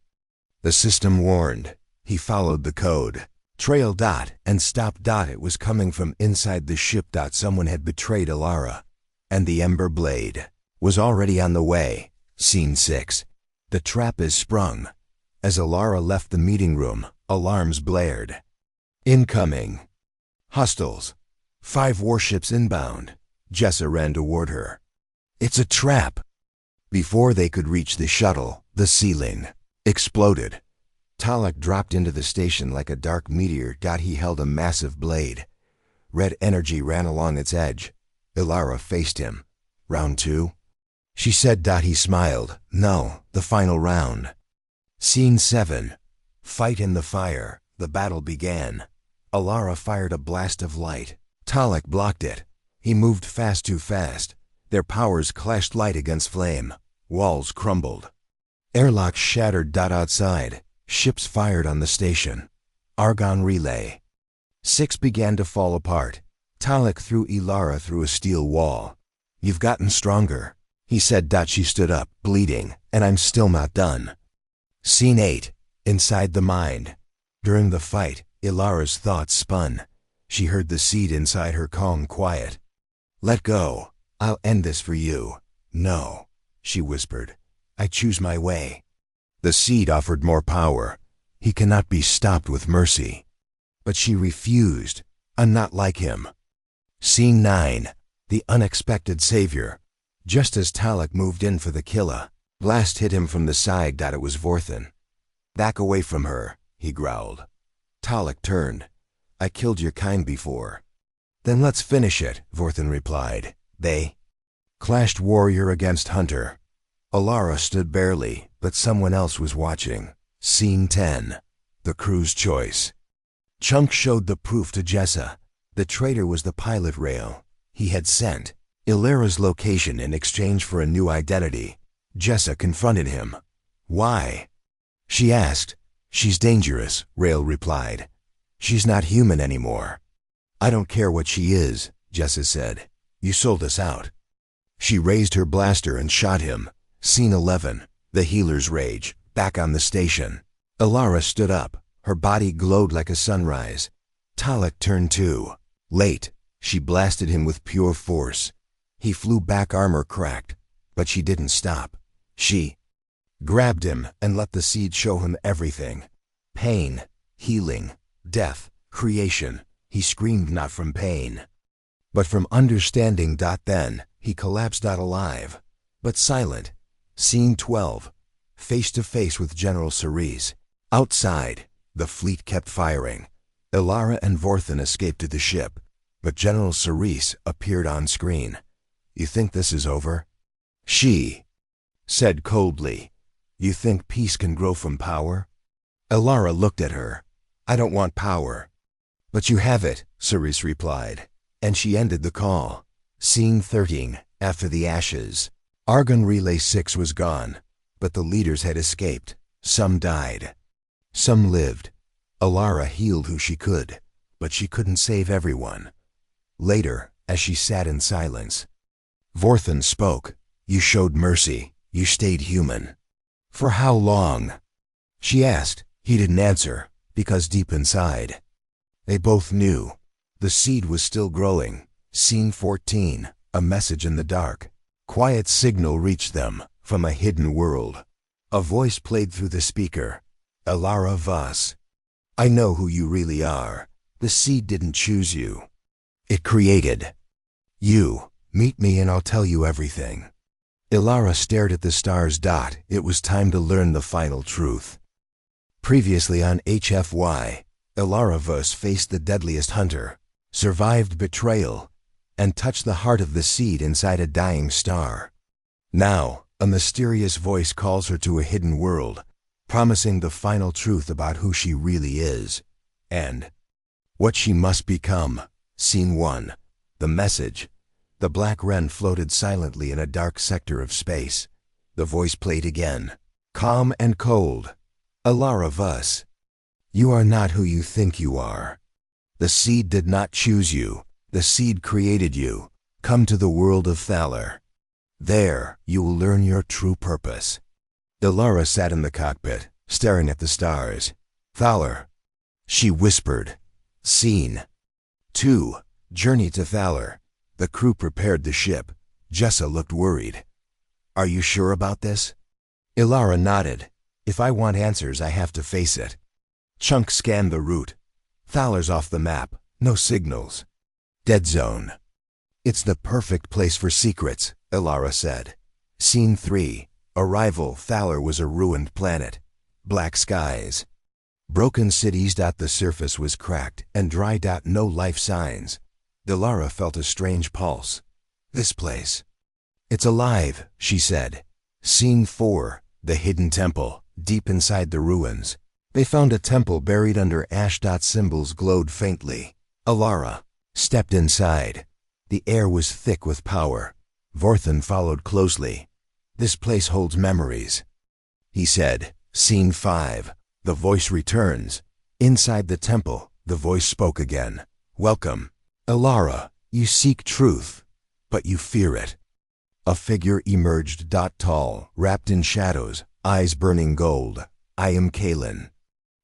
The system warned. He followed the code. Trail. And stop. It was coming from inside the ship. Someone had betrayed Ilara. And the Ember Blade was already on the way. Scene 6. The trap is sprung. As Ilara left the meeting room, alarms blared. "Incoming. Hostiles. 5 warships inbound." Jessa ran toward her. "It's a trap." Before they could reach the shuttle, the ceiling exploded. Talik dropped into the station like a dark meteor. He held a massive blade. Red energy ran along its edge. Ilara faced him. "Round 2? She said. He smiled. "No, the final round." Scene 7. Fight in the fire. The battle began. Ilara fired a blast of light. Talik blocked it. He moved fast, too fast. Their powers clashed, light against flame. Walls crumbled. Airlocks shattered. Outside, ships fired on the station. Argon Relay. 6 began to fall apart. Talek threw Ilara through a steel wall. "You've gotten stronger," he said. She stood up, bleeding, "and I'm still not done." Scene 8. Inside the mind. During the fight, Ilara's thoughts spun. She heard the seed inside her calm quiet. "Let go. I'll end this for you." "No," she whispered. "I choose my way." The seed offered more power. "He cannot be stopped with mercy." But she refused. "I'm not like him." Scene 9. The unexpected savior. Just as Talek moved in for the killer, blast hit him from the side. It was Vorthan. "Back away from her," he growled. Talek turned. "I killed your kind before." "Then let's finish it," Vorthan replied. They clashed, warrior against hunter. Ilara stood barely, but someone else was watching. Scene 10. The crew's choice. Chunk showed the proof to Jessa. The traitor was the pilot rail. He had sent Ilara's location in exchange for a new identity. Jessa confronted him. "Why?" she asked. "She's dangerous," Rail replied. "She's not human anymore." "I don't care what she is," Jessa said. "You sold us out." She raised her blaster and shot him. Scene 11. The healer's rage. Back on the station. Ilara stood up. Her body glowed like a sunrise. Talek turned too. Late, she blasted him with pure force. He flew back, armor cracked, but she didn't stop. She grabbed him and let the seed show him everything. Pain, healing, death, creation. He screamed not from pain, but from understanding. Then, he collapsed, alive, but silent. Scene 12. Face to face with General Cerise. Outside, the fleet kept firing. Ilara and Vorthan escaped to the ship, but General Cerise appeared on screen. "You think this is over?" she said coldly. "You think peace can grow from power?" Ilara looked at her. "I don't want power." "But you have it," Cerise replied, and she ended the call. Scene 13. After the ashes. Argon Relay 6 was gone, but the leaders had escaped. Some died. Some lived. Ilara healed who she could, but she couldn't save everyone. Later, as she sat in silence, Vorthan spoke. "You showed mercy. You stayed human." "For how long?" she asked. He didn't answer, because deep inside, they both knew. The seed was still growing. Scene 14. A message in the dark. Quiet signal reached them from a hidden world. A voice played through the speaker. "Ilara Voss, I know who you really are. The seed didn't choose you. It created you. Meet me and I'll tell you everything." Ilara stared at the stars. It was time to learn the final truth. Previously on HFY, Ilara Voss faced the deadliest hunter, survived betrayal, and touched the heart of the seed inside a dying star. Now, a mysterious voice calls her to a hidden world, promising the final truth about who she really is, and what she must become. Scene 1. The message. The black wren floated silently in a dark sector of space. The voice played again, calm and cold. "Ilara Voss, you are not who you think you are. The seed did not choose you. The seed created you. Come to the world of Thaler. There, you will learn your true purpose." Ilara sat in the cockpit, staring at the stars. "Thaler," she whispered. Scene 2. Journey to Thaler. The crew prepared the ship. Jessa looked worried. "Are you sure about this?" Ilara nodded. "If I want answers, I have to face it." Chunk scanned the route. "Thaler's off the map. No signals. Dead zone." "It's the perfect place for secrets," Ilara said. Scene 3. Arrival. Thaler was a ruined planet. Black skies. Broken cities. The surface was cracked and dry. No life signs. Ilara felt a strange pulse. "This place. It's alive," she said. Scene 4. The hidden temple. Deep inside the ruins, they found a temple buried under ash. Symbols glowed faintly. Ilara stepped inside. The air was thick with power. Vorthan followed closely. "This place holds memories," he said. Scene 5. The voice returns. Inside the temple, The voice spoke again. Welcome. Alara, you seek truth, but you fear it. A figure emerged. Tall, wrapped in shadows, eyes burning gold. I am Kalen.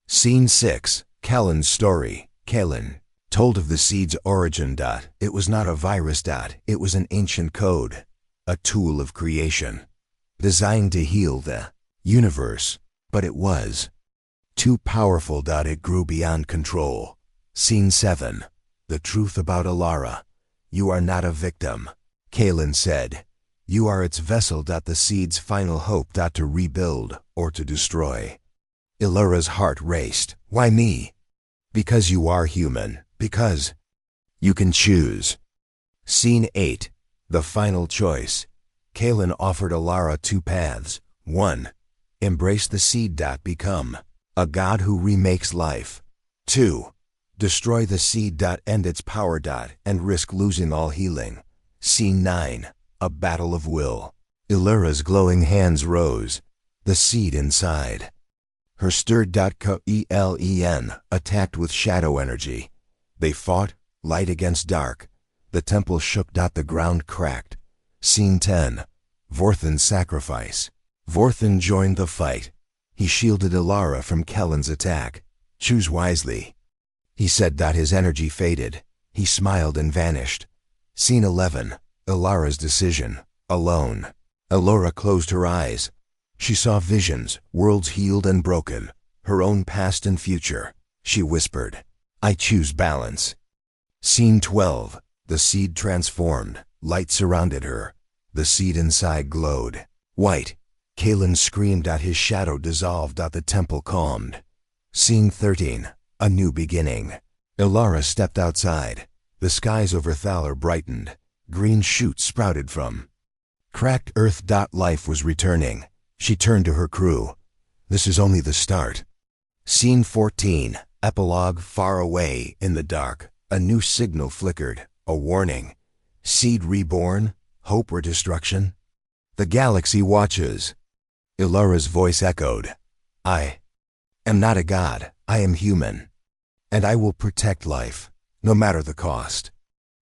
Scene 6, Kalen's story. Kalen told of the seed's origin. It was not a virus. It was an ancient code, a tool of creation, designed to heal the universe, but it was too powerful. It grew beyond control. Scene 7, the truth about Alara. You are not a victim, Kalen said. You are its vessel. The seed's final hope. To rebuild or to destroy. Alara's heart raced. Why me? Because you are human. Because you can choose. Scene 8, the final choice. Kalen offered Alara 2 paths. 1. Embrace the seed. Become a god who remakes life. 2. Destroy the seed. End its power. And risk losing all healing. Scene 9, a battle of will. Alara's glowing hands rose. The seed inside her stirred. Kelen attacked with shadow energy. They fought, light against dark. The temple shook. The ground cracked. Scene 10, Vorthan's sacrifice. Vorthan joined the fight. He shielded Alara from Kelen's attack. Choose wisely, he said. His energy faded. He smiled and vanished. Scene 11, Alara's decision. Alone. Alara closed her eyes. She saw visions, worlds healed and broken, her own past and future. She whispered, I choose balance. Scene 12, the seed transformed. Light surrounded her. The seed inside glowed white. Kalen screamed. His shadow dissolved. The temple calmed. Scene 13, a new beginning. Alara stepped outside. The skies over Thaler brightened. Green shoots sprouted from cracked earth. Life was returning. She turned to her crew. This is only the start. Scene 14, epilogue. Far away in the dark, a new signal flickered. A warning. Seed reborn? Hope or destruction? The galaxy watches. Alara's voice echoed. I am not a god. I am human. And I will protect life, no matter the cost.